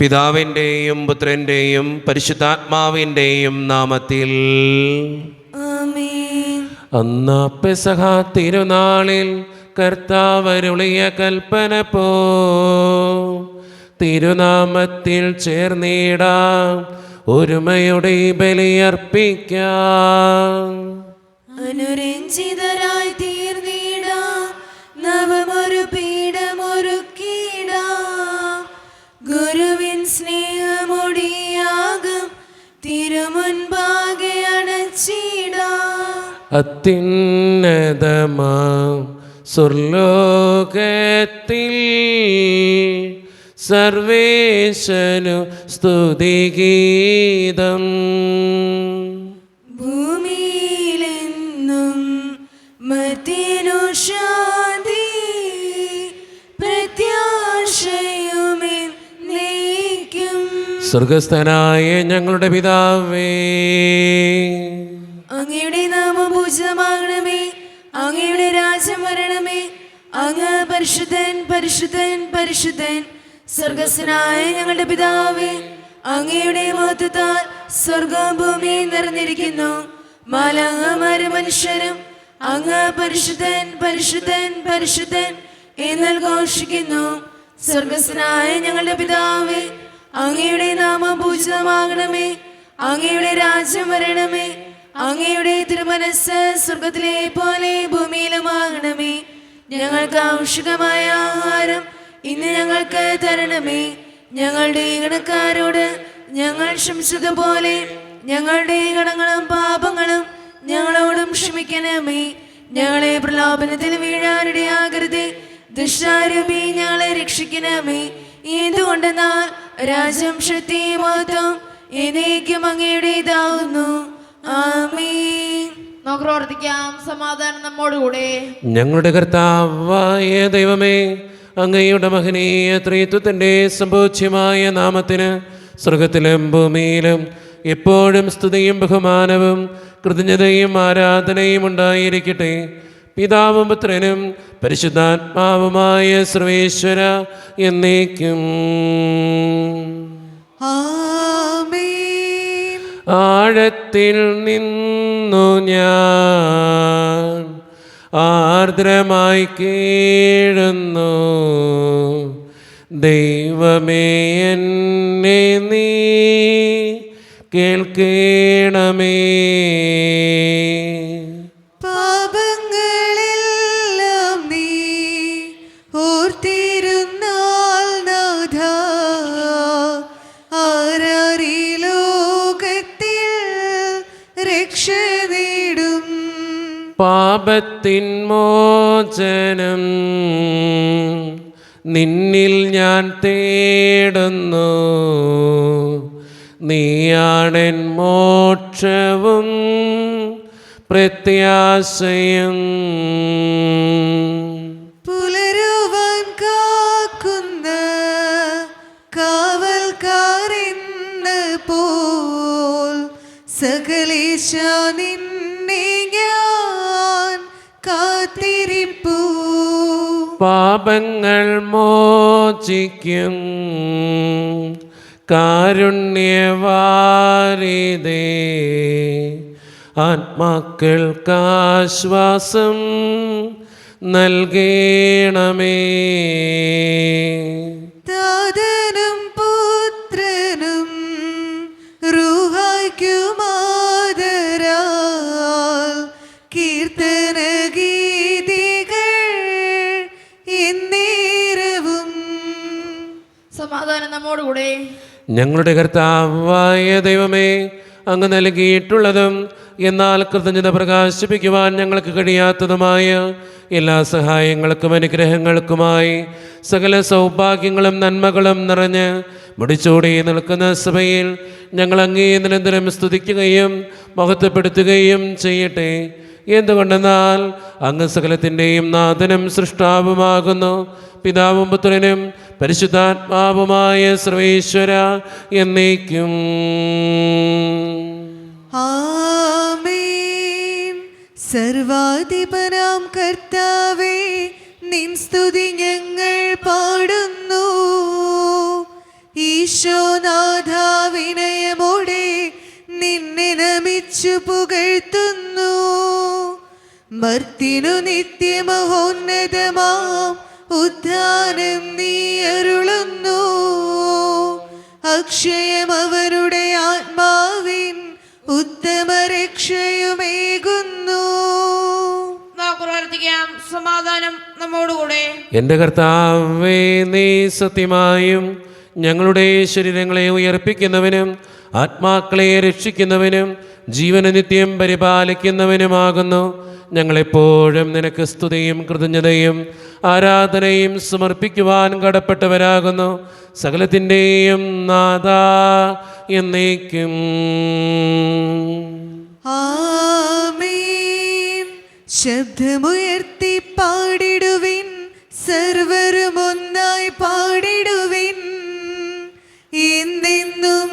പിതാവിൻ്റെയും പുത്രൻ്റെയും പരിശുദ്ധാത്മാവിൻ്റെയും നാമത്തിൽ ആമേൻ. അന്ന് പെസഹ തിരുനാളിൽ കർത്താവരുളിയ കൽപ്പന പോ തിരുനാമത്തിൽ ചേർന്നിടാം, ഒരുമയുടെ ബലിയർപ്പിക്കാം. അനുരഞ്ജിതരായി തീർന്നിടാം, നവമൊരു പീഠമൊരുക്കിടാം. ഗുരുവിൻ സ്നേഹമൊടിയാകും തിരുമുൻപാകെ അണച്ചിടാം. അത്യുന്നതമാം സ്വർലോകത്തിൽ സർവേശനു സ്തുതിഗീതം. ഭൂമിയിലെന്നും മർത്യനു ശാന്തി, പ്രത്യാശയുമെന്നേക്കും. സ്വർഗസ്ഥനായ ഞങ്ങളുടെ പിതാവേ, അങ്ങയുടെ നാമം പൂജിതമാകണമേ, അങ്ങയുടെ രാജ്യം വരണമേ. അങ്ങ് പരിശുദ്ധൻ പരിശുദ്ധൻ പരിശുദ്ധൻ. സ്വർഗസ്ഥനായ ഞങ്ങളുടെ പിതാവേ, അങ്ങയുടെ മഹത്വത്താൽ സ്വർഗവും ഭൂമിയും നിറഞ്ഞിരിക്കുന്നു. മാലാഖമാരും മനുഷ്യരും അങ്ങ് പരിശുദ്ധൻ പരിശുദ്ധൻ പരിശുദ്ധൻ എന്ന് ഘോഷിക്കുന്നു. സ്വർഗസ്ഥനായ ഞങ്ങളുടെ പിതാവേ, അങ്ങയുടെ നാമം പൂജിതമാകണമേ, അങ്ങയുടെ രാജ്യം വരണമേ. അങ്ങയുടെ തിരുമനസ്സ് സ്വർഗത്തിലെ പോലെ ഭൂമിയിലുമാകണമേ. ഞങ്ങൾക്ക് ആവശ്യമായ ആഹാരം ഇന്ന് ഞങ്ങൾക്ക് തരണമേ. ഞങ്ങളുടെ കടക്കാരോട് ഞങ്ങൾ ക്ഷമിച്ചതുപോലെ ഞങ്ങളുടെ കടങ്ങളും പാപങ്ങളും ഞങ്ങളോടും ക്ഷമിക്കണമേ. ഞങ്ങളെ പ്രലോഭനത്തിൽ വീഴാനിടയാകരുതേ, ദുഷ്ടാരൂപി ഞങ്ങളെ രക്ഷിക്കണമേ. എന്തുകൊണ്ടെന്നാൽ രാജ്യം ശക്തി മഹത്വം എന്നേക്കും അങ്ങയുടേതാവുന്നു. ആമേൻ. നമുക്ക് പ്രവർത്തിക്കാം. സമാധാനം നമ്മോടുകൂടെ. ഞങ്ങളുടെ കർത്താവായ ദൈവമേ, അങ്ങയുടെ മഹനീയ ത്രിത്വത്തിൻ്റെ സംഭൂജ്യമായ നാമത്തിന് സ്വർഗത്തിലും ഭൂമിയിലും എപ്പോഴും സ്തുതിയും ബഹുമാനവും കൃതജ്ഞതയും ആരാധനയും ഉണ്ടായിരിക്കട്ടെ. പിതാവും പുത്രനും പരിശുദ്ധാത്മാവുമായ സർവേശ്വര എന്നേക്കും. ആമേൻ. ആഴത്തിൽ നിന്നു ഞാൻ ആർദ്രമായി കേഴുന്നു, ദൈവമേ എന്നെ നീ കേൾക്കണമേ. പാപങ്ങളെല്ലാം നീ ഓർത്തിരുന്നാൽ നാഥ, ആരാരീ ലോകത്തിൽ രക്ഷ നേടും. പാപത്തിൻ മോചനം നിന്നിൽ ഞാൻ തേടുന്നു, നീയാണെൻ മോക്ഷവും പ്രത്യാശയും. പുലരുവാൻ കാക്കുന്ന കാവൽക്കാരെന്ന പോൽ സകലേശ നിന്നെ ഞാൻ കാത്തിരിപ്പൂ. പാപങ്ങൾ മോചിക്കും കാരുണ്യവാരിതേ, ആത്മാക്കൾക്കാശ്വാസം നൽകണമേ. താതനും പുത്രനും റൂഹായ്ക്കുമാദരാൽ കീർത്തന ഗീതികൾ എന്നേരവും. സമാധാനം നമ്മോടുകൂടെ. ഞങ്ങളുടെ കർത്താവായ ദൈവമേ, അങ്ങ് നൽകിയിട്ടുള്ളതും എന്നാൽ കൃതജ്ഞത പ്രകാശിപ്പിക്കുവാൻ ഞങ്ങൾക്ക് കഴിയാത്തതുമായ എല്ലാ സഹായങ്ങൾക്കും അനുഗ്രഹങ്ങൾക്കുമായി സകല സൗഭാഗ്യങ്ങളും നന്മകളും നിറഞ്ഞ് മുടിച്ചൂടി നിൽക്കുന്ന സഭയിൽ ഞങ്ങൾ അങ്ങേ നിരന്തരം സ്തുതിക്കുകയും മഹത്വപ്പെടുത്തുകയും ചെയ്യട്ടെ. എന്തുകൊണ്ടെന്നാൽ അങ്ങ് സകലത്തിൻ്റെയും നാഥനും സൃഷ്ടാവുമാകുന്നു. പിതാവും പുത്രനും പരിശുദ്ധാത്മാവുമായ സർവേശ്വര എന്നേക്കും. ആമേൻ. സർവാധിപനാം കർത്താവേ, നിൻ സ്തുതി ഞങ്ങൾ പാടുന്നു. ഈശോനാഥ വിനയമോടെ നിന്നെ നമിച്ചു പുകഴ്ത്തുന്നു. മർത്തിനു നിത്യമഹോന്നതമാം ഉദ്ധാനം നീ അരുളുന്നു. അക്ഷയം അവരുടെ ആത്മാവിൻ ഉത്തമ രക്ഷയുമേകുന്നു. നമുക്ക് പ്രാർത്ഥിക്കാം. സമാധാനം നമ്മോടുകൂടെ. എൻ്റെ കർത്താവേ, നീ സത്യമായും ഞങ്ങളുടെ ശരീരങ്ങളെ ഉയർപ്പിക്കുന്നവനും ആത്മാക്കളെ രക്ഷിക്കുന്നവനും ജീവന നിത്യം പരിപാലിക്കുന്നവനുമാകുന്നു. ഞങ്ങളെപ്പോഴും നിനക്ക് സ്തുതിയും കൃതജ്ഞതയും ആരാധനയും സമർപ്പിക്കുവാൻ കടപ്പെട്ടവരാകുന്നു. സകലത്തിൻ്റെയും നാഥാ എന്നേക്കും. ആമേൻ. ശബ്ദമുയർത്തി പാടിടുവിൻ, സർവരും ഒന്നായി പാടിടുവിൻ. എന്നെന്നും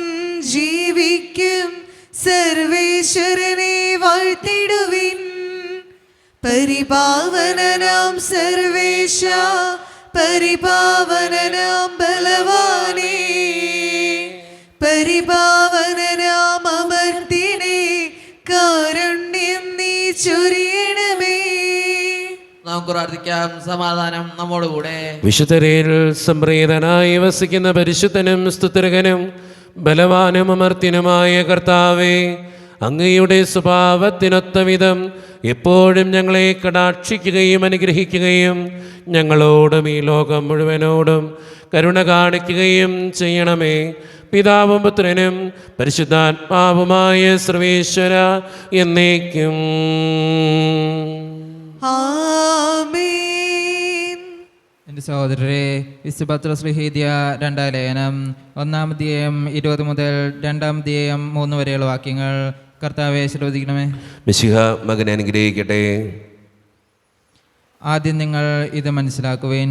ജീവിക്കും സർവേശ്വരനെ വാഴ്ത്തിടുവിൻ. പരിപാവനനാം സർവേശ, പരിപാവനനാം ബലവാനേ, പരിപാവനനാം അമർത്തിനെ കാരുണ്യം നീ ചൊരിയണമേ. നമുക്ക് പ്രാർത്ഥിക്കാം. സമാധാനം നമ്മോടുകൂടെ. വിശുദ്ധരിൽ സംപ്രീതനായി വസിക്കുന്ന പരിശുദ്ധനും സ്തുതിർഹനും ബലവാനും അമർത്തിനുമായ കർത്താവേ, അങ്ങയുടെ സ്വഭാവത്തിനൊത്ത വിധം എപ്പോഴും ഞങ്ങളെ കടാക്ഷിക്കുകയും അനുഗ്രഹിക്കുകയും ഞങ്ങളോടും ഈ ലോകം മുഴുവനോടും കരുണ കാണിക്കുകയും ചെയ്യണമേ. പിതാവും പുത്രനും പരിശുദ്ധാത്മാവുമായ സർവേശ്വര എന്നേക്കും. ആമേൻ. എൻ്റെ സഹോദരരെ, വിശുദ്ധപത്രസ്ലിഹീദ്യ 2 ലേഖനം 1-20 മുതൽ 2-3 വരെയുള്ള വാക്യങ്ങൾ കർത്താവെ ശ്രദ്ധിക്കണമേ. മിശിഹ മകനെ അനുഗ്രഹിക്കട്ടെ. ആദ്യം നിങ്ങൾ ഇത് മനസ്സിലാക്കുവിൻ.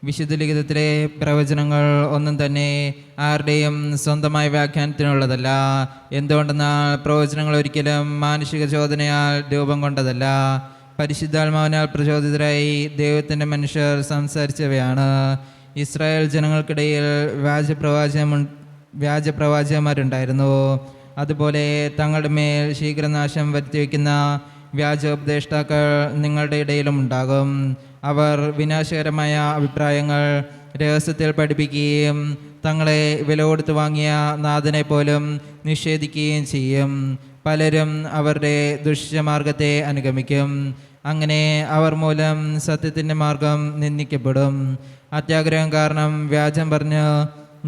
വിശുദ്ധ ലിഖിതത്തിലെ പ്രവചനങ്ങൾ ഒന്നും തന്നെ ആരുടെയും സ്വന്തമായ വ്യാഖ്യാനത്തിനുള്ളതല്ല. എന്തുകൊണ്ടെന്നാൽ പ്രവചനങ്ങൾ ഒരിക്കലും മാനുഷിക ചോദനയാൽ രൂപം കൊണ്ടതല്ല, പരിശുദ്ധാത്മാവിനാൽ പ്രചോദിതരായി ദൈവത്തിൻ്റെ മനുഷ്യർ സംസാരിച്ചവയാണ്. ഇസ്രായേൽ ജനങ്ങൾക്കിടയിൽ വ്യാജപ്രവാചകന്മാരുണ്ടായിരുന്നു. അതുപോലെ തങ്ങളുടെ മേൽ ശീഘ്രനാശം വരുത്തിവെക്കുന്ന വ്യാജോപദേഷ്ടാക്കൾ നിങ്ങളുടെ ഇടയിലും ഉണ്ടാകും. അവർ വിനാശകരമായ അഭിപ്രായങ്ങൾ രഹസ്യത്തിൽ പഠിപ്പിക്കുകയും തങ്ങളെ വില കൊടുത്ത് വാങ്ങിയ നാഥനെ പോലും നിഷേധിക്കുകയും ചെയ്യും. പലരും അവരുടെ ദുഷിച്ചമാർഗത്തെ അനുഗമിക്കും. അങ്ങനെ അവർ മൂലം സത്യത്തിൻ്റെ മാർഗം നിന്ദിക്കപ്പെടും. അത്യാഗ്രഹം കാരണം വ്യാജം പറഞ്ഞ്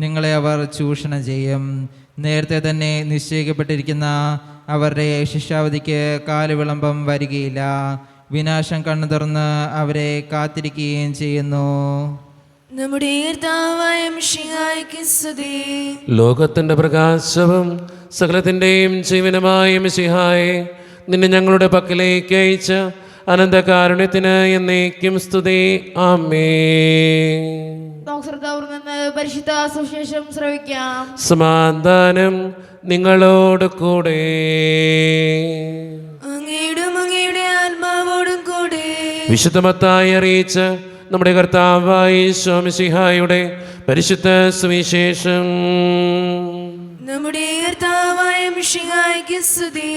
നിങ്ങളെ അവർ ചൂഷണം ചെയ്യും. നേരത്തെ തന്നെ നിശ്ചയിക്കപ്പെട്ടിരിക്കുന്ന അവരുടെ ശിക്ഷാവധിക്ക് കാലവിളംബം വരികയില്ല. വിനാശം കണ്ണു തുറന്ന് അവരെ കാത്തിരിക്കുകയും ചെയ്യുന്നു. നമ്മുടെ കർത്താവായ മിശിഹായ്ക്ക് സ്തുതി. ലോകത്തിൻ്റെ പ്രകാശവും സകലത്തിൻ്റെയും ജീവനുമായ മിശിഹായെ, നിന്നെ ഞങ്ങളുടെ പക്കലേക്ക് അയച്ച അനന്തകാരുണ്യത്തിന് എന്നേക്കും സ്തുതി. ആമേൻ. നമുക്ക് ശ്രദ്ധാപൂർവ്വം നിന്ന് പരിശുദ്ധ സുവിശേഷം ശ്രവിക്കാം. സമാധാനം നിങ്ങളോട് കൂടെ. അങ്ങയുടെ ആത്മാവോടും കൂടെ. വിശുദ്ധ മത്തായി അറിയിച്ച നമ്മുടെ കർത്താവായ ഈശോ മിശിഹായുടെ പരിശുദ്ധ സുവിശേഷം. നമ്മുടെ കർത്താവായ മിശിഹായ്ക്ക് സ്തുതി.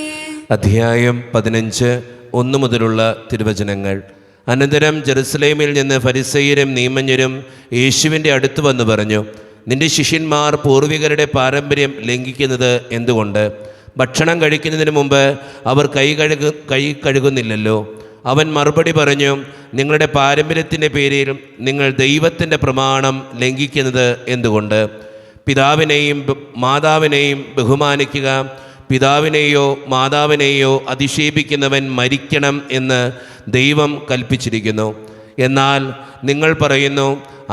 അധ്യായം 15 1 മുതലുള്ള തിരുവചനങ്ങൾ. അനന്തരം ജെറുസലേമിൽ നിന്ന് ഫരിസേയരും നിയമജ്ഞരും യേശുവിൻ്റെ അടുത്ത് വന്നു പറഞ്ഞു, നിന്റെ ശിഷ്യന്മാർ പൂർവികരുടെ പാരമ്പര്യം ലംഘിക്കുന്നത് എന്തുകൊണ്ട്? ഭക്ഷണം കഴിക്കുന്നതിന് മുമ്പ് അവർ കൈ കഴുകുന്നില്ലല്ലോ. അവൻ മറുപടി പറഞ്ഞു, നിങ്ങളുടെ പാരമ്പര്യത്തിൻ്റെ പേരിൽ നിങ്ങൾ ദൈവത്തിൻ്റെ പ്രമാണം ലംഘിക്കുന്നത് എന്തുകൊണ്ട്? പിതാവിനെയും മാതാവിനെയും ബഹുമാനിക്കുക, പിതാവിനെയോ മാതാവിനെയോ അധിക്ഷേപിക്കുന്നവൻ മരിക്കണം എന്ന് ദൈവം കൽപ്പിച്ചിരിക്കുന്നു. എന്നാൽ നിങ്ങൾ പറയുന്നു,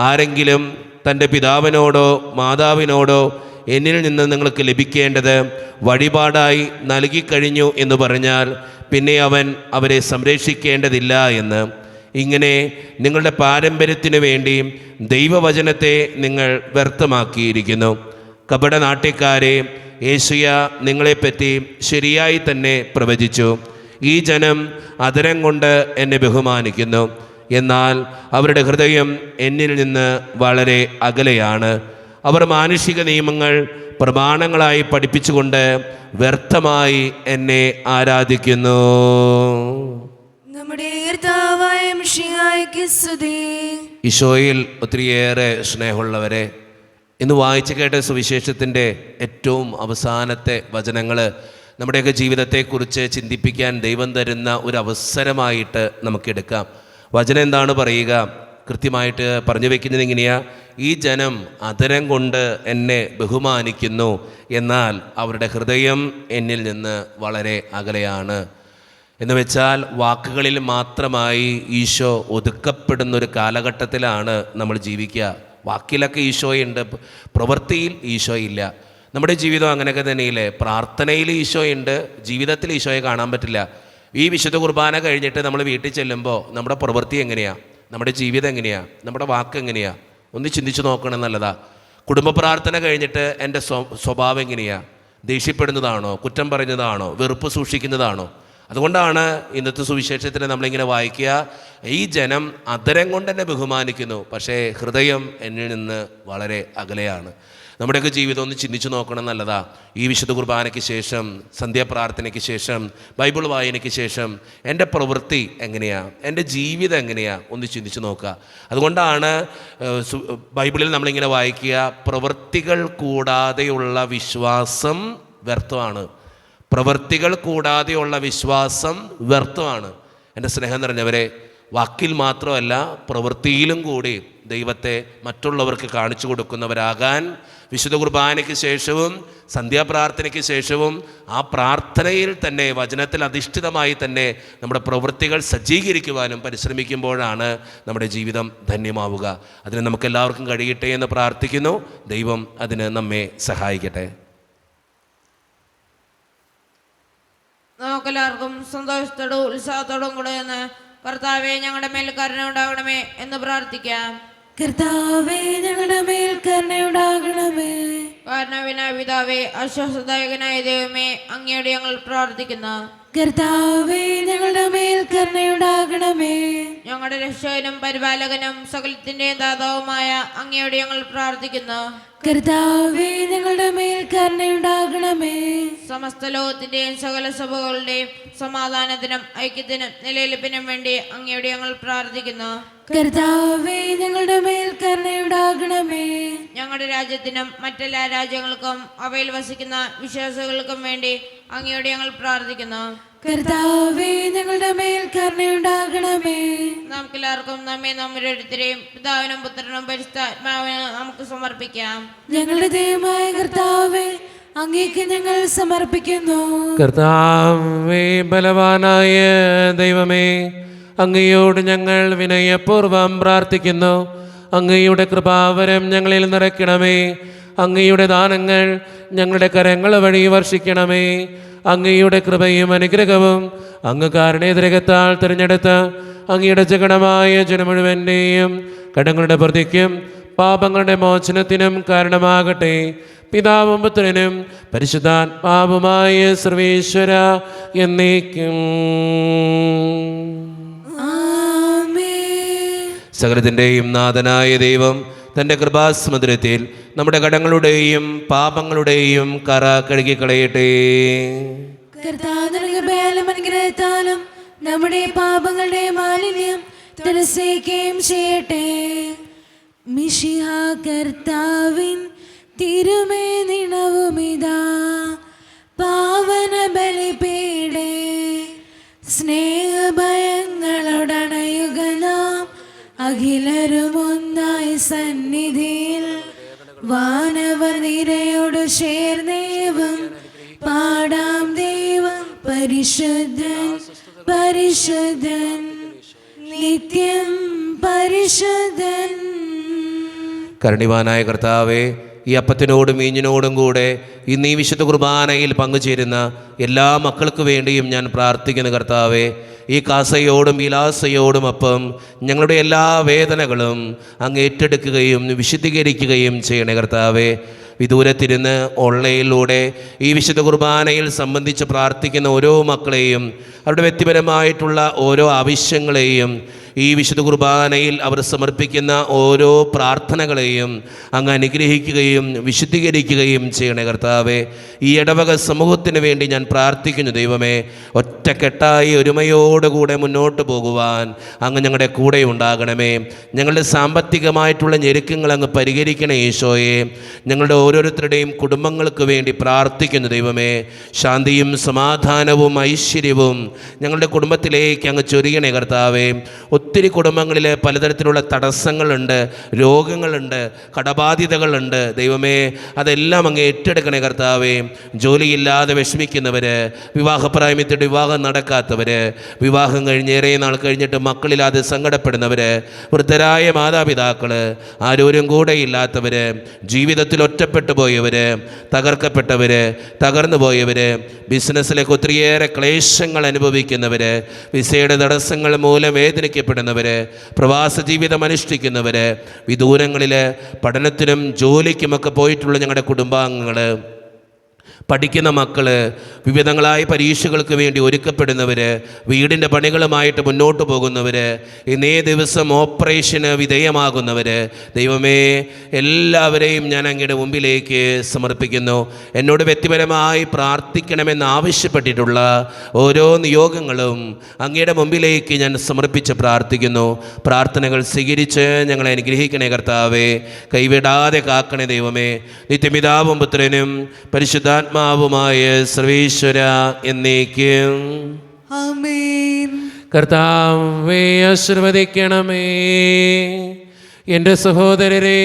ആരെങ്കിലും തൻ്റെ പിതാവിനോടോ മാതാവിനോടോ എന്നിൽ നിന്ന് നിങ്ങൾക്ക് ലഭിക്കേണ്ടത് വഴിപാടായി നൽകിക്കഴിഞ്ഞു എന്ന് പറഞ്ഞാൽ പിന്നെ അവൻ അവരെ സംരക്ഷിക്കേണ്ടതില്ല എന്ന്. ഇങ്ങനെ നിങ്ങളുടെ പാരമ്പര്യത്തിനു വേണ്ടി ദൈവവചനത്തെ നിങ്ങൾ വ്യർത്ഥമാക്കിയിരിക്കുന്നു. കപടനാട്യക്കാരെ, യേശയ്യ നിങ്ങളെപ്പറ്റി ശരിയായി തന്നെ പ്രവചിച്ചു. ഈ ജനം അധരം കൊണ്ട് എന്നെ ബഹുമാനിക്കുന്നു, എന്നാൽ അവരുടെ ഹൃദയം എന്നിൽ നിന്ന് വളരെ അകലെയാണ്. അവർ മാനുഷിക നിയമങ്ങൾ പ്രമാണങ്ങളായി പഠിപ്പിച്ചുകൊണ്ട് വ്യർത്ഥമായി എന്നെ ആരാധിക്കുന്നു. നമ്മുടെ കർത്താവായ മിശിഹായ്ക്ക് സ്തുതി. ഈശോയിൽ ഒത്തിരിയേറെ സ്നേഹമുള്ളവരെ, ഇന്ന് വായിച്ചു കേട്ട സുവിശേഷത്തിൻ്റെ ഏറ്റവും അവസാനത്തെ വചനങ്ങൾ നമ്മുടെയൊക്കെ ജീവിതത്തെക്കുറിച്ച് ചിന്തിപ്പിക്കാൻ ദൈവം തരുന്ന ഒരു അവസരമായിട്ട് നമുക്കെടുക്കാം. വചനം എന്താണ് പറയുക? കൃത്യമായിട്ട് പറഞ്ഞു വയ്ക്കുന്നത് ഇങ്ങനെയാ: ഈ ജനം അധരം കൊണ്ട് എന്നെ ബഹുമാനിക്കുന്നു, എന്നാൽ അവരുടെ ഹൃദയം എന്നിൽ നിന്ന് വളരെ അകലെയാണ്. എന്ന് വെച്ചാൽ വാക്കുകളിൽ മാത്രമായി ഈശോ ഒതുക്കപ്പെടുന്നൊരു കാലഘട്ടത്തിലാണ് നമ്മൾ ജീവിക്കുക. വാക്കിലൊക്കെ ഈശോയുണ്ട്, പ്രവൃത്തിയിൽ ഈശോയില്ല. നമ്മുടെ ജീവിതം അങ്ങനെയൊക്കെ തന്നെയില്ലേ? പ്രാർത്ഥനയിൽ ഈശോയുണ്ട്, ജീവിതത്തിൽ ഈശോയെ കാണാൻ പറ്റില്ല. ഈ വിശുദ്ധ കുർബാന കഴിഞ്ഞിട്ട് നമ്മൾ വീട്ടിൽ ചെല്ലുമ്പോൾ നമ്മുടെ പ്രവൃത്തി എങ്ങനെയാണ്, നമ്മുടെ ജീവിതം എങ്ങനെയാണ്, നമ്മുടെ വാക്ക് എങ്ങനെയാണ് ഒന്ന് ചിന്തിച്ച് നോക്കണം. നല്ലതാ. കുടുംബ പ്രാർത്ഥന കഴിഞ്ഞിട്ട് എൻ്റെ സ്വഭാവം എങ്ങനെയാണ്? ദേഷ്യപ്പെടുന്നതാണോ, കുറ്റം പറയുന്നതാണോ, വെറുപ്പ് സൂക്ഷിക്കുന്നതാണോ? അതുകൊണ്ടാണ് ഇന്നത്തെ സുവിശേഷത്തിൽ നമ്മളിങ്ങനെ വായിക്കുക, ഈ ജനം അധരം കൊണ്ട് എന്നെ ബഹുമാനിക്കുന്നു, പക്ഷേ ഹൃദയം എന്നിൽ നിന്ന് വളരെ അകലെയാണ്. നമ്മുടെയൊക്കെ ജീവിതം ഒന്ന് ചിന്തിച്ചു നോക്കണം. നല്ലതാ. ഈ വിശുദ്ധ കുർബാനയ്ക്ക് ശേഷം, സന്ധ്യാപ്രാർത്ഥനയ്ക്ക് ശേഷം, ബൈബിൾ വായനയ്ക്ക് ശേഷം എൻ്റെ പ്രവൃത്തി എങ്ങനെയാണ്, എൻ്റെ ജീവിതം എങ്ങനെയാണ് ഒന്ന് ചിന്തിച്ചു നോക്കുക. അതുകൊണ്ടാണ് ബൈബിളിൽ നമ്മളിങ്ങനെ വായിക്കുക, പ്രവൃത്തികൾ കൂടാതെയുള്ള വിശ്വാസം വ്യർത്ഥമാണ്. പ്രവൃത്തികൾ കൂടാതെയുള്ള വിശ്വാസം വ്യർത്ഥമാണ്. എൻ്റെ സ്നേഹം നിറഞ്ഞവരെ, വാക്കിൽ മാത്രമല്ല പ്രവൃത്തിയിലും കൂടി ദൈവത്തെ മറ്റുള്ളവർക്ക് കാണിച്ചു കൊടുക്കുന്നവരാകാൻ വിശുദ്ധ കുർബാനയ്ക്ക് ശേഷവും സന്ധ്യാപ്രാർത്ഥനയ്ക്ക് ശേഷവും ആ പ്രാർത്ഥനയിൽ തന്നെ വചനത്തിൽ അധിഷ്ഠിതമായി തന്നെ നമ്മുടെ പ്രവൃത്തികൾ സജ്ജീകരിക്കുവാനും പരിശ്രമിക്കുമ്പോഴാണ് നമ്മുടെ ജീവിതം ധന്യമാവുക. അതിന് നമുക്കെല്ലാവർക്കും കഴിയട്ടെ എന്ന് പ്രാർത്ഥിക്കുന്നു. ദൈവം അതിന് നമ്മെ സഹായിക്കട്ടെ. നമുക്കെല്ലാവർക്കും സന്തോഷത്തോടും ഉത്സാഹത്തോടും കൂടെ എന്ന് കർത്താവെ ഞങ്ങളുടെ മേൽ കരുണയുണ്ടാകണമേ എന്ന് പ്രാർത്ഥിക്കാം. കർത്താവേ ഞങ്ങളുടെ മേൽ കരുണയുണ്ടാകണമേ. കാരണവിനായ പിതാവേ, ആശ്വാസദായകനായ ദൈവമേ, അങ്ങയോട് ഞങ്ങൾ പ്രാർത്ഥിക്കുന്നു. കർത്താവേ ഞങ്ങളുടെ മേൽ കരുണയുണ്ടാകണമേ. ഞങ്ങളുടെ രക്ഷകനും പരിപാലകനും സകലത്തിന്റെയും ദാതാവുമായ അങ്ങയോട് ഞങ്ങൾ പ്രാർത്ഥിക്കുന്നു. കർത്താവേ ഞങ്ങളുടെ മേൽ കരുണയുണ്ടാകണമേ. സമസ്ത ലോകത്തിന്റെയും സകല സഭകളുടെയും സമാധാനത്തിനും ഐക്യത്തിനും നിലനിൽപ്പിനും വേണ്ടി അങ്ങയോട് ഞങ്ങൾ പ്രാർത്ഥിക്കുന്നു. കർത്താവേ ഞങ്ങളുടെ മേൽ കരുണയുണ്ടാകണമേ. ഞങ്ങളുടെ രാജ്യത്തിനും മറ്റെല്ലാ രാജ്യങ്ങൾക്കും അവയിൽ വസിക്കുന്ന വിശ്വാസികൾക്കും വേണ്ടി അങ്ങയോട് ഞങ്ങൾ പ്രാർത്ഥിക്കുന്നു. കർത്താവേ ഞങ്ങളുടെ മേൽ കരുണയുണ്ടാകണമേ. നമുക്കെല്ലാവർക്കും നമ്മെ നമ്മോരോരുത്തരെയും പിതാവിനും പുത്രനും പരിശുദ്ധാത്മാവിനും നമുക്ക് സമർപ്പിക്കാം. ഞങ്ങളുടെ ദൈവമായ കർത്താവേ, അങ്ങേക്ക് ഞങ്ങൾ സമർപ്പിക്കുന്നു. കർത്താവേ, ബലവാനായ ദൈവമേ, അങ്ങയോട് ഞങ്ങൾ വിനയപൂർവ്വം പ്രാർത്ഥിക്കുന്നു. അങ്ങയുടെ കൃപാവരം ഞങ്ങളിൽ നിറയ്ക്കണമേ. അങ്ങയുടെ ദാനങ്ങൾ ഞങ്ങളുടെ കരങ്ങൾ വഴി വർഷിക്കണമേ. അങ്ങയുടെ കൃപയും അനുഗ്രഹവും അങ്ങ് കാരുണ്യതിരകത്താൽ തിരഞ്ഞെടുത്ത അങ്ങയുടെ ജഗണമായ ജനം മുഴുവൻ്റെയും കടങ്ങളുടെ പ്രതിക്കും പാപങ്ങളുടെ മോചനത്തിനും കാരണമാകട്ടെ. പിതാവും പുത്രനും പരിശുദ്ധാത്മാവുമായ സർവേശ്വര എന്നേക്കും. സകലത്തിൻ്റെയും നാഥനായ ദൈവം തൻ്റെ കൃപാസമുദ്രത്തിൽ നമ്മുടെ കടങ്ങളുടെയും പാപങ്ങളുടെയും കറ കഴുകിക്കളയട്ടെ. കർത്താവിന്റെ അനുഗ്രഹത്താലും നമ്മുടെ പാപങ്ങളുടെ മാലിന്യം തുലസിക്കുകയും ചെയ്യട്ടെ. മിശിഹ കർത്താവിൻ തിരുമേനിണവുമിതാ പാവന ബലിപീഠേ. സ്നേഹഭയങ്ങളോടണയുക നാം അഖിലരും ഒന്നായി സന്നിധിയിൽ. വാനവർ നിരയോട് ചേർന്നേവം പാടാം ദൈവം പരിശുദ്ധൻ പരിശുദ്ധൻ നിത്യം പരിശുദ്ധൻ. കരുണിവാനായ കർത്താവേ, ഈ അപ്പത്തിനോടും വീഞ്ഞിനോടും കൂടെ ഇന്ന് ഈ വിശുദ്ധ കുർബാനയിൽ പങ്കുചേരുന്ന എല്ലാ മക്കൾക്ക് വേണ്ടിയും ഞാൻ പ്രാർത്ഥിക്കുന്നു. കർത്താവേ, ഈ കാസയോടും വിലാസയോടും ഒപ്പം ഞങ്ങളുടെ എല്ലാ വേദനകളും അങ്ങ് ഏറ്റെടുക്കുകയും വിശുദ്ധീകരിക്കുകയും ചെയ്യണേ. കർത്താവേ, വിദൂരത്തിരുന്ന് ഓൺലൈനിലൂടെ ഈ വിശുദ്ധ കുർബാനയിൽ സംബന്ധിച്ച് പ്രാർത്ഥിക്കുന്ന ഓരോ മക്കളെയും അവരുടെ വ്യക്തിപരമായിട്ടുള്ള ഓരോ ആവശ്യങ്ങളെയും ഈ വിശുദ്ധ കുർബാനയിൽ അവർ സമർപ്പിക്കുന്ന ഓരോ പ്രാർത്ഥനകളെയും അങ്ങ് അനുഗ്രഹിക്കുകയും വിശുദ്ധീകരിക്കുകയും ചെയ്യണേ കർത്താവേ. ഈ ഇടവക സമൂഹത്തിന് വേണ്ടി ഞാൻ പ്രാർത്ഥിക്കുന്നു ദൈവമേ. ഒറ്റക്കെട്ടായി ഒരുമയോടുകൂടെ മുന്നോട്ട് പോകുവാൻ അങ്ങ് ഞങ്ങളുടെ കൂടെ ഉണ്ടാകണമേ. ഞങ്ങളുടെ സാമ്പത്തികമായിട്ടുള്ള ഞെരുക്കങ്ങൾ അങ്ങ് പരിഹരിക്കണേ ഈശോയെ. ഞങ്ങളുടെ ഓരോരുത്തരുടെയും കുടുംബങ്ങൾക്ക് വേണ്ടി പ്രാർത്ഥിക്കുന്നു ദൈവമേ. ശാന്തിയും സമാധാനവും ഐശ്വര്യവും ഞങ്ങളുടെ കുടുംബത്തിലേക്ക് അങ്ങ് ചൊരിയണേ കർത്താവേ. ഒത്തിരി കുടുംബങ്ങളിൽ പലതരത്തിലുള്ള തടസ്സങ്ങളുണ്ട്, രോഗങ്ങളുണ്ട്, കടബാധ്യതകളുണ്ട് ദൈവമേ. അതെല്ലാം അങ്ങ് ഏറ്റെടുക്കണേ കർത്താവേ. ജോലിയില്ലാതെ വിഷമിക്കുന്നവർ, വിവാഹപ്രായമത്തിൽ വിവാഹം നടക്കാത്തവർ, വിവാഹം കഴിഞ്ഞേറെ നാൾ കഴിഞ്ഞിട്ട് മക്കളില്ലാതെ സങ്കടപ്പെടുന്നവർ, വൃദ്ധരായ മാതാപിതാക്കൾ, ആരോരും കൂടെ ഇല്ലാത്തവർ, ജീവിതത്തിൽ ഒറ്റപ്പെട്ടു പോയവർ, തകർക്കപ്പെട്ടവർ, തകർന്നു പോയവർ, ബിസിനസ്സിലേക്ക് ഒത്തിരിയേറെ ക്ലേശങ്ങൾ അനുഭവിക്കുന്നവർ, വിസയുടെ തടസ്സങ്ങൾ മൂലം വേദനിക്കപ്പെടുന്നവർ, പ്രവാസ ജീവിതം അനുഷ്ഠിക്കുന്നവർ, വിദൂരങ്ങളിൽ പഠനത്തിനും ജോലിക്കുമൊക്കെ പോയിട്ടുള്ള ഞങ്ങളുടെ കുടുംബാംഗങ്ങൾ, പഠിക്കുന്ന മക്കൾ, വിവിധങ്ങളായ പരീക്ഷകൾക്ക് വേണ്ടി ഒരുക്കപ്പെടുന്നവർ, വീടിൻ്റെ പണികളുമായിട്ട് മുന്നോട്ട് പോകുന്നവർ, ഇന്നേ ദിവസം ഓപ്പറേഷന് വിധേയമാകുന്നവർ, ദൈവമേ എല്ലാവരെയും ഞാൻ അങ്ങയുടെ മുമ്പിലേക്ക് സമർപ്പിക്കുന്നു. എന്നോട് വ്യക്തിപരമായി പ്രാർത്ഥിക്കണമെന്ന് ആവശ്യപ്പെട്ടിട്ടുള്ള ഓരോ നിയോഗങ്ങളും അങ്ങയുടെ മുമ്പിലേക്ക് ഞാൻ സമർപ്പിച്ച് പ്രാർത്ഥിക്കുന്നു. പ്രാർത്ഥനകൾ സ്വീകരിച്ച് ഞങ്ങളെ അനുഗ്രഹിക്കണേ കർത്താവേ. കൈവിടാതെ കാക്കണേ ദൈവമേ. നിത്യപിതാവും പുത്രനും പരിശുദ്ധാത്മാവുമായ സർവേശ്വര എന്നേക്കും ആമേൻ. കർത്താവേ ആശീർവദിക്കണമേ. എൻ്റെ സഹോദരരെ,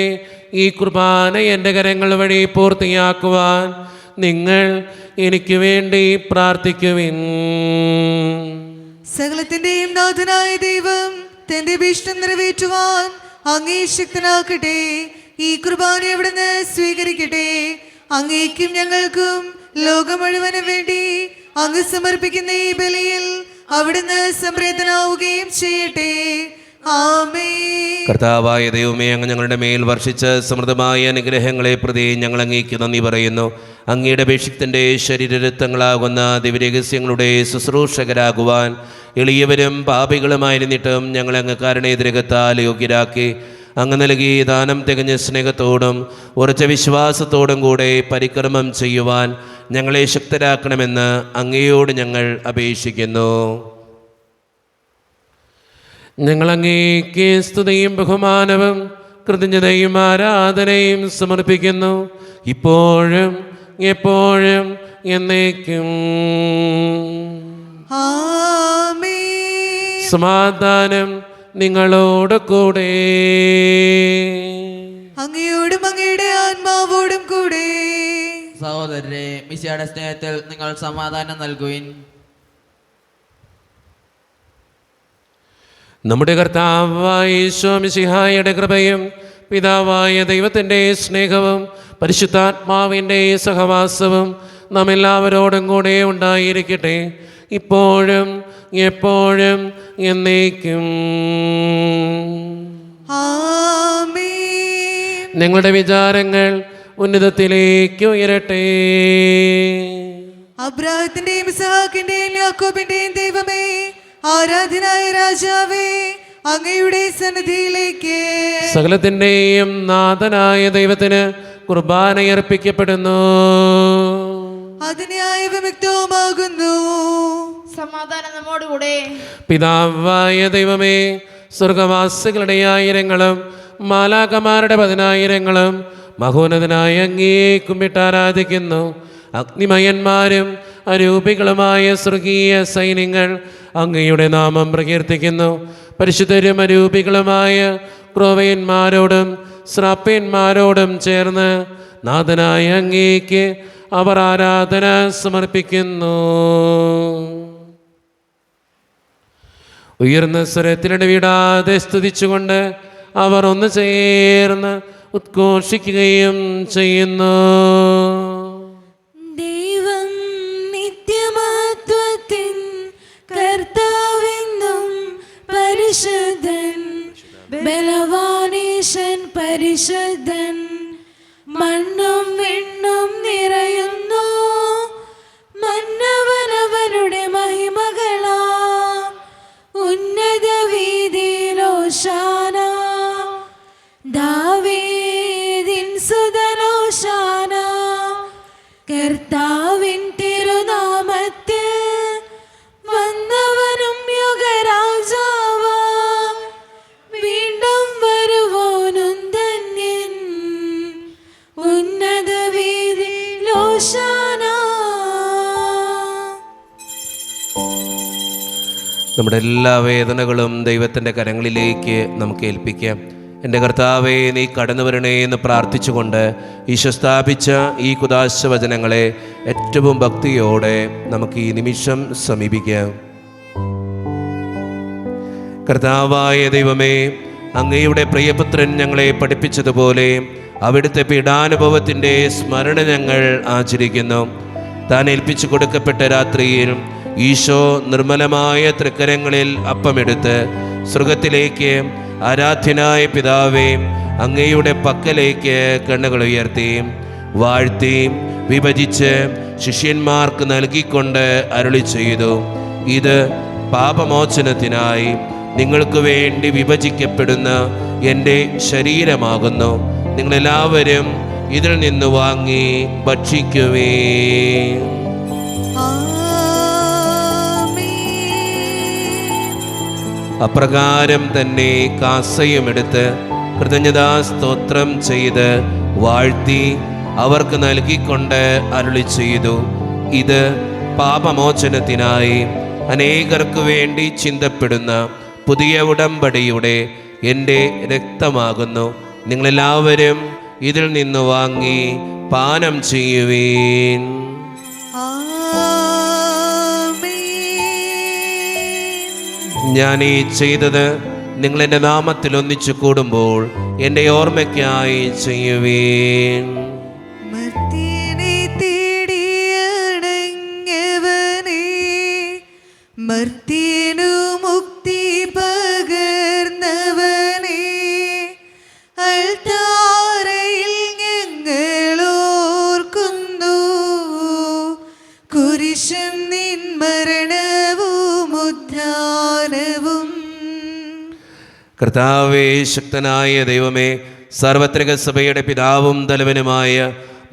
ഈ കുർബാന എൻ്റെ കരങ്ങൾ വഴി പൂർത്തിയാക്കുവാൻ നിങ്ങൾ എനിക്ക് വേണ്ടി പ്രാർത്ഥിക്കുവിൻ. സകലത്തിന്റെയും നാഥനായ ദൈവം തന്റെ ഭീഷണം നിറവേറ്റുവാൻ അങ്ങേ ശക്തനാക്കട്ടെ. ഈ കുർബാന അവിടുന്ന് സ്വീകരിക്കട്ടെ. അങ്ങേക്കും ഞങ്ങൾക്കും ലോകം മുഴുവനും വേണ്ടി അങ്ങ് സമർപ്പിക്കുന്ന ഈ ബലിയിൽ അവിടുന്ന് സംപ്രീതനാവുകയും ചെയ്യട്ടെ. ആമേൻ. കർത്താവായ ദൈവമേ, അങ്ങ് ഞങ്ങളുടെ മേൽ വർഷിച്ച സമൃദ്ധമായ അനുഗ്രഹങ്ങളെ പ്രതി ഞങ്ങൾ അങ്ങേക്ക് നന്ദി പറയുന്നു. അങ്ങയുടെ അഭിഷിക്തൻ്റെ ശരീരരക്തങ്ങളാകുന്ന ദിവ്യരഹസ്യങ്ങളുടെ ശുശ്രൂഷകരാകുവാൻ എളിയവരും പാപികളുമായിരുന്നിട്ടും ഞങ്ങളങ്ങ് കാരുണ്യതിരകത്താൽ യോഗ്യരാക്കി അങ്ങ് നൽകി ദാനം തികഞ്ഞ സ്നേഹത്തോടും ഉറച്ച വിശ്വാസത്തോടും കൂടെ പരിക്രമം ചെയ്യുവാൻ ഞങ്ങളെ ശക്തരാക്കണമെന്ന് അങ്ങയോട് ഞങ്ങൾ അപേക്ഷിക്കുന്നു. ഞങ്ങൾ അങ്ങേക്ക് സ്തുതിയും ബഹുമാനവും കൃതജ്ഞതയും ആരാധനയും സമർപ്പിക്കുന്നു, ഇപ്പോഴും എപ്പോഴും എന്നേക്കും. ആമേൻ. സമാധാനം നിങ്ങളോട് കൂടെ. അങ്ങയോടും അങ്ങയുടെ ആത്മാവോടും കൂടെ. സഹോദരരെ, മിശിഹായുടെ സ്നേഹത്തിൽ നിങ്ങൾ സമാധാനം നൽകുവിൻ. നമ്മുടെ കർത്താവായ യേശു മിശിഹായുടെ കൃപയും പിതാവായ ദൈവത്തിൻ്റെ സ്നേഹവും പരിശുദ്ധാത്മാവിൻ്റെ സഹവാസവും നാം എല്ലാവരോടും കൂടെ ഉണ്ടായിരിക്കട്ടെ, ഇപ്പോഴും എപ്പോഴും എന്നേക്കും. ആമേൻ. നിങ്ങളുടെ വിചാരങ്ങൾ ഉന്നതത്തിലേക്ക് ഉയരട്ടെ. അബ്രാഹത്തിന്റെയും ഇസ്ഹാക്കിന്റെയും യാക്കോബിന്റെയും ദൈവമേ, ആരാധനായ രാജാവേ, അങ്ങയുടെ സന്നിധിയിലേക്ക് സകലത്തിൻ്റെയും നാഥനായ ദൈവത്തിന് കുർബാനയർപ്പിക്കപ്പെടുന്നു. അതിനായ വിമുക്തവുമാകുന്നു. സമാധാനം നമ്മോടുകൂടെ. പിതാവായ ദൈവമേ, സ്വർഗവാസികളുടെ ആയിരങ്ങളും മാലാകമാരുടെ 10,000ങ്ങളും മഹോന്നതനായ അങ്ങേ കുമ്പിട്ട് ആരാധിക്കുന്നു. അഗ്നിമയന്മാരും അരൂപികളുമായ സ്വർഗീയ സൈന്യങ്ങൾ അങ്ങയുടെ നാമം പ്രകീർത്തിക്കുന്നു. പരിശുദ്ധരും അരൂപികളുമായ ക്രോവയന്മാരോടും ശ്രാപ്യന്മാരോടും ചേർന്ന് നാഥനായ അങ്ങേക്ക് അവർ ആരാധന സമർപ്പിക്കുന്നു. ഉയർന്ന സ്വരത്തിലിടവിടാതെ സ്തുതിച്ചുകൊണ്ട് അവർ ഒന്ന് ചേർന്ന് ഉദ്ഘോഷിക്കുകയും ചെയ്യുന്നു. ദൈവം നിത്യമഹത്വത്തിൻ കർത്താവെന്നും പരിശുദ്ധൻ, ബലവാനീശൻ പരിശുദ്ധൻ. മണ്ണും വിണ്ണും നിറയുന്നു മന്നവനവനുടെ മഹിമകളാം ഉന്നത വീതിയിൽ. കർത്താവിൻ തിരുനാമത്തിൽ വന്നവനും യുഗരാജാവാം വീണ്ടും വരുവോനും ധന്യൻ ഉന്നത വീതിയിലോശാന. നമ്മുടെ എല്ലാ വേദനകളും ദൈവത്തിൻ്റെ കരങ്ങളിലേക്ക് നമുക്ക് ഏൽപ്പിക്കാം. എൻ്റെ കർത്താവേ, നീ കടന്നു വരണേ എന്ന് പ്രാർത്ഥിച്ചുകൊണ്ട് ഈശോ സ്ഥാപിച്ച ഈ കുദാശ വചനങ്ങളെ ഏറ്റവും ഭക്തിയോടെ നമുക്ക് ഈ നിമിഷം സമീപിക്കാം. കർത്താവായ ദൈവമേ, അങ്ങയുടെ പ്രിയപുത്രൻ ഞങ്ങളെ പഠിപ്പിച്ചതുപോലെ അവിടുത്തെ പീഡാനുഭവത്തിൻ്റെ സ്മരണ ഞങ്ങൾ ആചരിക്കുന്നു. താൻ ഏൽപ്പിച്ചു കൊടുക്കപ്പെട്ട രാത്രിയിൽ ഈശോ നിർമ്മലമായ തൃക്കരങ്ങളിൽ അപ്പമെടുത്ത് സ്വർഗത്തിലേക്ക് ആരാധ്യനായ പിതാവേ അങ്ങയുടെ പക്കലേക്ക് കണ്ണുകൾ ഉയർത്തി വാഴ്ത്തി വിഭജിച്ച് ശിഷ്യന്മാർക്ക് നൽകിക്കൊണ്ട് അരുളി ചെയ്തു, ഇത് പാപമോചനത്തിനായി നിങ്ങൾക്ക് വേണ്ടി വിഭജിക്കപ്പെടുന്ന എൻ്റെ ശരീരമാകുന്നു. നിങ്ങളെല്ലാവരും ഇതിൽ നിന്ന് വാങ്ങി ഭക്ഷിക്കുവേ. അപ്രകാരം തന്നെ കാസയുമെടുത്ത് കൃതജ്ഞതാ സ്തോത്രം ചെയ്ത് വാഴ്ത്തി അവർക്ക് നൽകിക്കൊണ്ട് അരുളി ചെയ്തു, ഇത് പാപമോചനത്തിനായി അനേകർക്ക് വേണ്ടി ചിന്തപ്പെടുന്ന പുതിയ ഉടമ്പടിയുടെ എൻ്റെ രക്തമാകുന്നു. നിങ്ങളെല്ലാവരും ഇതിൽ നിന്ന് വാങ്ങി പാനം ചെയ്യുവീൻ. ഞാൻ ഈ ചെയ്തത് നിങ്ങൾ എൻ്റെ നാമത്തിൽ ഒന്നിച്ചു കൂടുമ്പോൾ എൻ്റെ ഓർമ്മയ്ക്കായി ചെയ്യുവീൻ. മർത്യനെ തേടിയണങ്ങവനേ, മർത്യനു മുക്തി പകർന്നവനേ, അൾത്താരയിൽ ഞങ്ങളോർക്കുന്നു കുരിശും നിൻ മരണവും ഉദ്ധാനവും. കർത്താവേ, ശക്തനായ ദൈവമേ, സാർവത്രിക സഭയുടെ പിതാവും തലവനുമായ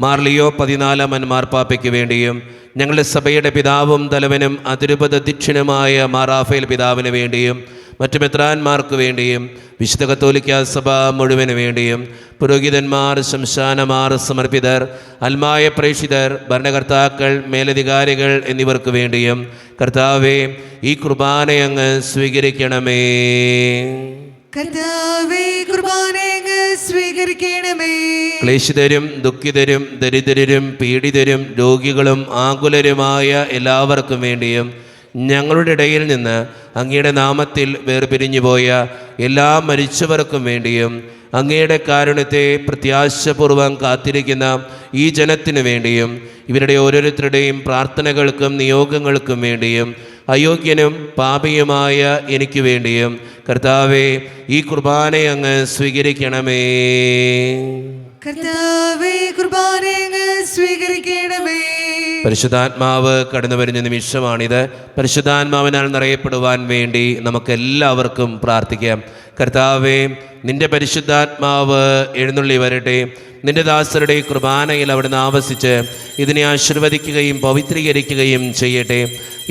മാർ ലിയോ 14 മാർപ്പാപ്പയ്ക്ക് വേണ്ടിയും ഞങ്ങളുടെ സഭയുടെ പിതാവും തലവനും അതിരൂപത അധ്യക്ഷനുമായ മാർ റാഫേൽ പിതാവിന് വേണ്ടിയും മറ്റു മെത്രാന്മാർക്ക് വേണ്ടിയും വിശുദ്ധ കത്തോലിക്ക സഭ മുഴുവന് വേണ്ടിയും പുരോഹിതന്മാർ, ശംശാനമാർ, സമർപ്പിതർ, അൽമായ പ്രേക്ഷിതർ, ഭരണകർത്താക്കൾ, മേലധികാരികൾ എന്നിവർക്ക് വേണ്ടിയും കർത്താവേ ഈ കുർബാന അങ്ങ് സ്വീകരിക്കണമേ. കർത്താവേ, കുർബാന അങ്ങ് സ്വീകരിക്കണമേ. ക്ലേശിതരും ദുഃഖിതരും ദരിദ്രരും പീഡിതരും രോഗികളും ആകുലരുമായ എല്ലാവർക്കും വേണ്ടിയും ഞങ്ങളുടെ ഇടയിൽ നിന്ന് അങ്ങയുടെ നാമത്തിൽ വേർപിരിഞ്ഞുപോയ എല്ലാ മരിച്ചവർക്കും വേണ്ടിയും അങ്ങയുടെ കാരുണ്യത്തെ പ്രത്യാശപൂർവം കാത്തിരിക്കുന്ന ഈ ജനത്തിനു വേണ്ടിയും ഇവരുടെ ഓരോരുത്തരുടെയും പ്രാർത്ഥനകൾക്കും നിയോഗങ്ങൾക്കും വേണ്ടിയും അയോഗ്യനും പാപിയുമായ എനിക്ക് വേണ്ടിയും കർത്താവേ ഈ കുർബാന അങ്ങ് സ്വീകരിക്കണമേ. കർത്താവേ, കുർബാന അങ്ങ് സ്വീകരിക്കണമേ. പരിശുദ്ധാത്മാവ് കടന്നു വരുന്ന നിമിഷമാണിത്. പരിശുദ്ധാത്മാവിനാൽ നിറയപ്പെടുവാൻ വേണ്ടി നമുക്കെല്ലാവർക്കും പ്രാർത്ഥിക്കാം. കർത്താവേ, നിന്റെ പരിശുദ്ധാത്മാവ് എഴുന്നള്ളി വരട്ടെ. നിന്റെ ദാസരുടെ കുർബാനയിൽ അവിടുന്ന് ആവസിച്ച് ഇതിനെ ആശീർവദിക്കുകയും പവിത്രീകരിക്കുകയും ചെയ്യട്ടെ.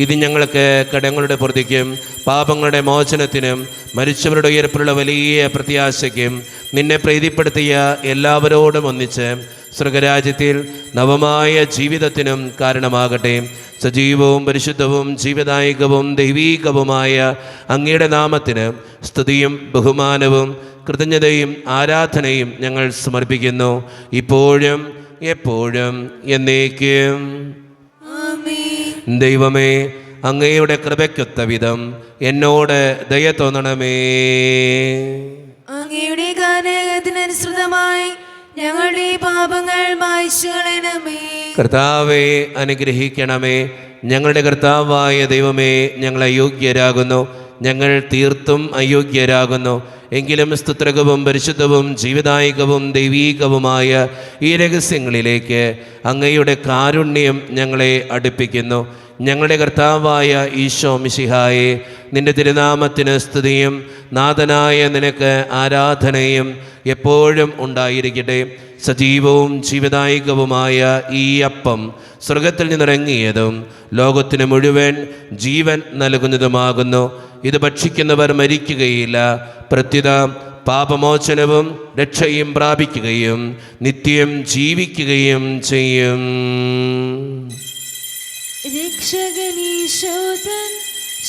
ഇത് ഞങ്ങൾക്ക് കടങ്ങളുടെ പൊറുതിക്കും പാപങ്ങളുടെ മോചനത്തിനും മരിച്ചവരുടെ ഉയർപ്പിലുള്ള വലിയ പ്രത്യാശയ്ക്കും നിന്നെ പ്രീതിപ്പെടുത്തിയ എല്ലാവരോടും ഒന്നിച്ച് സ്വർഗരാജ്യത്തിൽ നവമായ ജീവിതത്തിനും കാരണമാകട്ടെ. സജീവവും പരിശുദ്ധവും ജീവദായകവും ദൈവീകവുമായ അങ്ങയുടെ നാമത്തിന് സ്തുതിയും ബഹുമാനവും കൃതജ്ഞതയും ആരാധനയും ഞങ്ങൾ സമർപ്പിക്കുന്നു, ഇപ്പോഴും എപ്പോഴും എന്നേക്കും. ദൈവമേ, അങ്ങയുടെ കൃപയ്ക്കൊത്ത വിധം എന്നോട് ദയ തോന്നണമേ. അങ്ങയുടെ ഗാനത്തിനനുസൃതമായി ഞങ്ങളുടെ പാപങ്ങൾ മായ്ച്ചു കളയണമേ. കർത്താവെ അനുഗ്രഹിക്കണമേ. ഞങ്ങളുടെ കർത്താവായ ദൈവമേ, ഞങ്ങൾ അയോഗ്യരാകുന്നു, ഞങ്ങൾ തീർത്തും അയോഗ്യരാകുന്നു. എങ്കിലും സ്തുത്രകവും പരിശുദ്ധവും ജീവദായകവും ദൈവീകവുമായ ഈ രഹസ്യങ്ങളിലേക്ക് അങ്ങയുടെ കാരുണ്യം ഞങ്ങളെ അടുപ്പിക്കുന്നു. ഞങ്ങളുടെ കർത്താവായ ഈശോ മിശിഹായെ, നിന്റെ തിരുനാമത്തിന് സ്തുതിയും നാഥനായ നിനക്ക് ആരാധനയും എപ്പോഴും ഉണ്ടായിരിക്കട്ടെ. സജീവവും ജീവദായകവുമായ ഈ അപ്പം സ്വർഗത്തിൽ നിന്നിറങ്ങിയതും ലോകത്തിന് മുഴുവൻ ജീവൻ നൽകുന്നതുമാകുന്നു. ഇത് ഭക്ഷിക്കുന്നവർ മരിക്കുകയില്ല, പ്രത്യുത പാപമോചനവും രക്ഷയും പ്രാപിക്കുകയും നിത്യം ജീവിക്കുകയും ചെയ്യും. രക്ഷകനീശോതൻ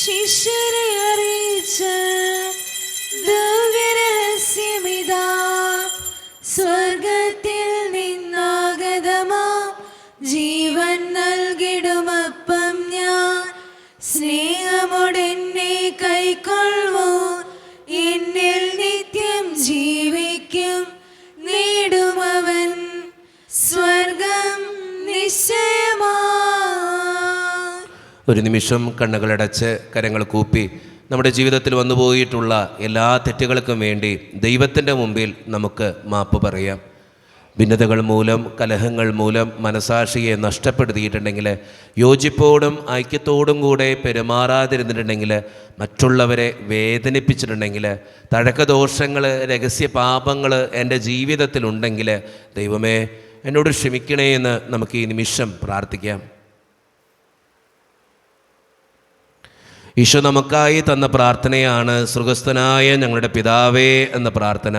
ശിഷ്യരെ അറിയിച്ച ദിവ്യരഹസ്യമിതാ, സ്വർഗത്തിൽ നിന്നാഗതമാ ജീവൻ നൽകിടുമപ്പം ഞാൻ, സ്നേഹമോടെന്നെ കൈക്കൊള്ളുവോ, എന്നിൽ നിത്യം ജീവിക്കും, നേടുമവൻ സ്വർഗം നിശ്ചയമാ. ഒരു നിമിഷം കണ്ണുകളടച്ച് കരങ്ങൾ കൂപ്പി നമ്മുടെ ജീവിതത്തിൽ വന്നുപോയിട്ടുള്ള എല്ലാ തെറ്റുകൾക്കും വേണ്ടി ദൈവത്തിൻ്റെ മുമ്പിൽ നമുക്ക് മാപ്പ് പറയാം. ഭിന്നതകൾ മൂലം, കലഹങ്ങൾ മൂലം മനസാക്ഷിയെ നഷ്ടപ്പെടുത്തിയിട്ടുണ്ടെങ്കിൽ, യോജിപ്പോടും ഐക്യത്തോടും കൂടെ പെരുമാറാതിരുന്നിട്ടുണ്ടെങ്കിൽ, മറ്റുള്ളവരെ വേദനിപ്പിച്ചിട്ടുണ്ടെങ്കിൽ, തഴക്കദോഷങ്ങൾ, രഹസ്യ പാപങ്ങൾ എൻ്റെ ജീവിതത്തിലുണ്ടെങ്കിൽ, ദൈവമേ എന്നോട് ക്ഷമിക്കണേ എന്ന് നമുക്ക് ഈ നിമിഷം പ്രാർത്ഥിക്കാം. ഈശോ നമുക്കായി തന്ന പ്രാർത്ഥനയാണ് സ്വർഗസ്ഥനായ ഞങ്ങളുടെ പിതാവേ എന്ന പ്രാർത്ഥന.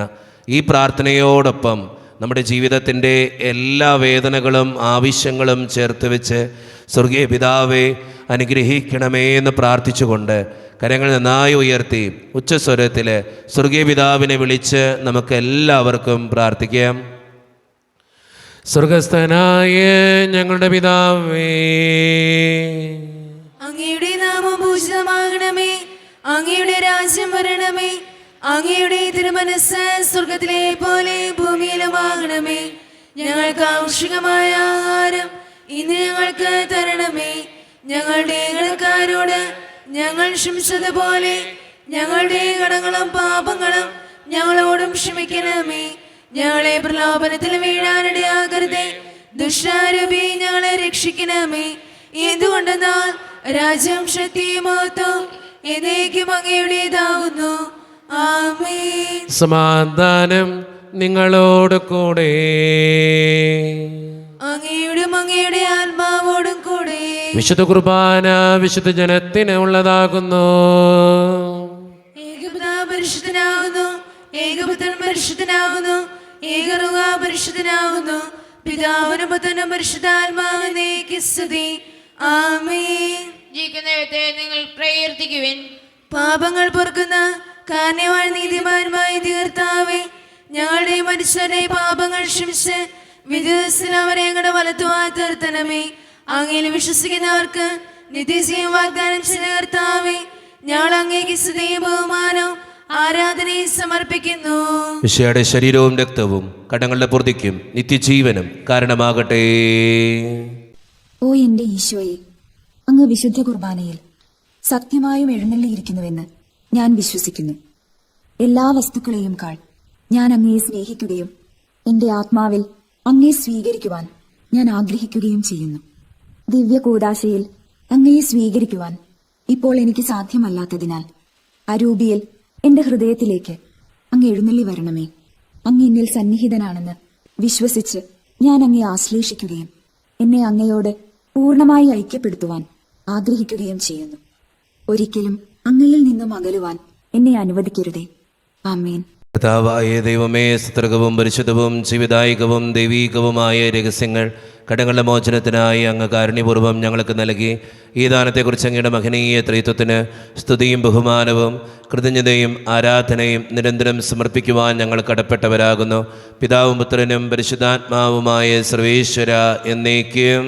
ഈ പ്രാർത്ഥനയോടൊപ്പം നമ്മുടെ ജീവിതത്തിൻ്റെ എല്ലാ വേദനകളും ആവശ്യങ്ങളും ചേർത്ത് വെച്ച് സ്വർഗീയ പിതാവേ അനുഗ്രഹിക്കണമേ എന്ന് പ്രാർത്ഥിച്ചുകൊണ്ട് കരങ്ങൾ നന്നായി ഉയർത്തി ഉച്ചസ്വരത്തിൽ സ്വർഗീയ പിതാവിനെ വിളിച്ച് നമുക്ക് എല്ലാവർക്കും പ്രാർത്ഥിക്കാം. സ്വർഗസ്ഥനായ ഞങ്ങളുടെ പിതാവേ, അങ്ങയുടെ നാമം പൂജിതമാകണമേ, അങ്ങയുടെ രാജ്യം വരണമേ, അങ്ങയുടെ തിരുമനസ്സ് സ്വർഗത്തിലെ പോലെ ഭൂമിയിലുമാകണമേ. ഞങ്ങൾക്ക് ആവശ്യമായ ആഹാരം ഇന്ന് ഞങ്ങൾക്ക് തരണമേ. ഞങ്ങളുടെ കടക്കാരോട് ഞങ്ങൾ ക്ഷമിച്ചതുപോലെ ഞങ്ങളുടെ കടങ്ങളും പാപങ്ങളും ഞങ്ങളോടും ക്ഷമിക്കണമേ. ഞങ്ങളെ പ്രലോഭനത്തിൽ വീഴാനിടയാകരുതേ, ദുഷ്ടാരൂപി ഞങ്ങളെ രക്ഷിക്കണമേ. എന്തുകൊണ്ടെന്നാൽ രാജ്യം, ശക്തിയും മഹത്വവും എന്നേക്കും അങ്ങയുടേതാകുന്നു. ആമേൻ. സമാധാനം നിങ്ങളോട് കൂടെ. അങ്ങയുടെ ആത്മാവോടും കൂടെ. വിശുദ്ധ കുർബാന വിശുദ്ധ ജനത്തിന് ഉള്ളതാകുന്നു. ഏകപിതാവ് പരിശുദ്ധനാകുന്നു, ഏകപുത്രൻ പരിശുദ്ധനാകുന്നു, ഏകറുക പരിശുദ്ധനാകുന്നു. പിതാവിനും പുത്രനും പരിശുദ്ധാത്മാവിനേക്ക് സ്തുതി. ആമേൻ. ജീവിക്കുന്ന ദൈവത്തെ നിങ്ങൾ പ്രകീർത്തിക്കുവിൻ. പാപങ്ങൾ പൊറുക്കുന്ന കാരണവാൻ നീതിമാന്മായ കർത്താവേ, ഞങ്ങളുടെ മനുഷ്യരുടെ പാപങ്ങൾ ക്ഷമിച്ച് വിധത്തിൽ അവരെ ഞങ്ങളുടെ വലത്തുവാൻ തീർത്തണമേ. അങ്ങയിൽ വിശ്വസിക്കുന്നവർക്ക് നിത്യജീവൻ വാഗ്ദാനം ചെയ്ത കർത്താവേ, ഞങ്ങൾ അങ്ങേക്ക് സ്തുതിയും ബഹുമാനവും ആരാധനയും സമർപ്പിക്കുന്നു. ഈശോയുടെ ശരീരവും രക്തവും കടങ്ങളുടെ പൂർത്തിക്കും നിത്യജീവനും കാരണമാകട്ടെ. ഓ എന്റെ ഈശോയെ, അങ്ങ് വിശുദ്ധ കുർബാനയിൽ സത്യമായും എഴുന്നള്ളിയിരിക്കുന്നുവെന്ന് ഞാൻ വിശ്വസിക്കുന്നു. എല്ലാ വസ്തുക്കളെയും കാൾ ഞാൻ അങ്ങയെ സ്നേഹിക്കുകയും എന്റെ ആത്മാവിൽ അങ്ങയെ സ്വീകരിക്കുവാൻ ഞാൻ ആഗ്രഹിക്കുകയും ചെയ്യുന്നു. ദിവ്യ കൂദാശയിൽ അങ്ങയെ സ്വീകരിക്കുവാൻ ഇപ്പോൾ എനിക്ക് സാധ്യമല്ലാത്തതിനാൽ അരൂപിയിൽ എന്റെ ഹൃദയത്തിലേക്ക് അങ്ങ് എഴുന്നള്ളി വരണമേ. അങ്ങ് എന്നിൽ സന്നിഹിതനാണെന്ന് വിശ്വസിച്ച് ഞാൻ അങ്ങയെ ആശ്ലേഷിക്കുകയും എന്നെ അങ്ങയോട് പൂർണ്ണമായി ഐക്യപ്പെടുത്തുവാൻ ആഗ്രഹിക്കുകയും ചെയ്യുന്നു. ഒരിക്കലും അങ്ങയിൽ നിന്നും അകലുവാൻ എന്നെ അനുവദിക്കരുതേ. ആമേൻ. കർത്താവായ ദൈവമേ, സ്തുതകവും പരിശുദ്ധവും ജീവിതായികവും ദൈവീകവുമായ രഹസ്യങ്ങൾ കടങ്ങളുടെ മോചനത്തിനായി അങ്ങ് കാരുണ്യപൂർവ്വം ഞങ്ങൾക്ക് നൽകി. ഈ ദാനത്തെക്കുറിച്ച് അങ്ങയുടെ മഹനീയ ത്രിത്വത്തിന് സ്തുതിയും ബഹുമാനവും കൃതജ്ഞതയും ആരാധനയും നിരന്തരം സമർപ്പിക്കുവാൻ ഞങ്ങൾ കടപ്പെട്ടവരാകുന്നു. പിതാവും പുത്രനും പരിശുദ്ധാത്മാവുമായ സർവേശ്വര എന്നേക്കും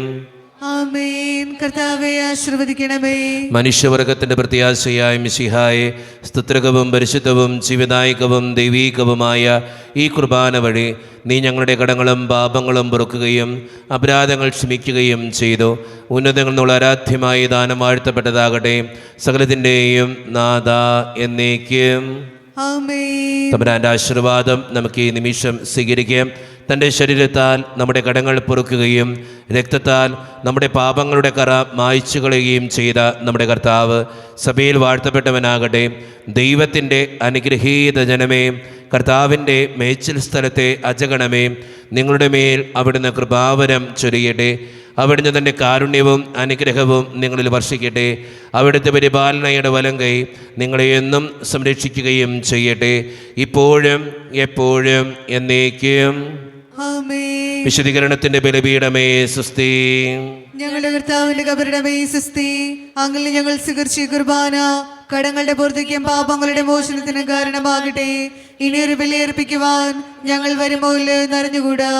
ആമേൻ. കർത്താവേ ആശീർവദിക്കണമേ. മനുഷ്യവർഗത്തിന്റെ പ്രത്യാശയായ മിശിഹായെ, സ്തുത്രകവും പരിശുദ്ധവും ജീവദായകവും ദൈവീകവുമായ ഈ കുർബാന വഴി നീ ഞങ്ങളുടെ കടങ്ങളും പാപങ്ങളും പൊറുക്കുകയും അപരാധങ്ങൾ ക്ഷമിക്കുകയും ചെയ്തു. ഉന്നതങ്ങളിൽ നിന്നുള്ള ആരാധ്യമായി ദാനം വാഴ്ത്തപ്പെട്ടതാകട്ടെ. സകലത്തിൻ്റെയും നാഥ എന്നേക്കും ആമേൻ. തമ്പുരാന്റെ ആശീർവാദം നമുക്ക് ഈ നിമിഷം സ്വീകരിക്കാം. തൻ്റെ ശരീരത്താൽ നമ്മുടെ കടങ്ങൾ പൊറുക്കുകയും രക്തത്താൽ നമ്മുടെ പാപങ്ങളുടെ കറ മായ്ച്ചു കളയുകയും ചെയ്ത നമ്മുടെ കർത്താവ് സഭയിൽ വാഴ്ത്തപ്പെട്ടവനാകട്ടെ. ദൈവത്തിൻ്റെ അനുഗ്രഹീത ജനമേ, കർത്താവിൻ്റെ മേച്ചിൽ സ്ഥലത്തെ അജഗണമേ, നിങ്ങളുടെ മേൽ അവിടുന്ന് കൃപാവരം ചൊരിയട്ടെ. അവിടുന്ന് തൻ്റെ കാരുണ്യവും അനുഗ്രഹവും നിങ്ങളിൽ വർഷിക്കട്ടെ. അവിടുത്തെ പരിപാലനയുടെ വലം കൈ നിങ്ങളെ എന്നും സംരക്ഷിക്കുകയും ചെയ്യട്ടെ, ഇപ്പോഴും എപ്പോഴും എന്നേക്കും. ആമേൻ. വിശുദ്ധീകരണത്തിൻ്റെ ബലിപീഠമേ സുസ്തി. ഞങ്ങളുടെ കർത്താവിന്റെ കബറിടമേ സുസ്തി. അങ്ങനെ ഞങ്ങൾ സ്വീകരിച്ച കുർബാന കടങ്ങളുടെ പൂർത്തിക്കും പാപങ്ങളുടെ മോചനത്തിനും കാരണമാകട്ടെ. ഇനി ഒരു ബലിയർപ്പിക്കുവാൻ ഞങ്ങൾ വരുമോ ഇല്ലയോ എന്നറിഞ്ഞുകൂടാ.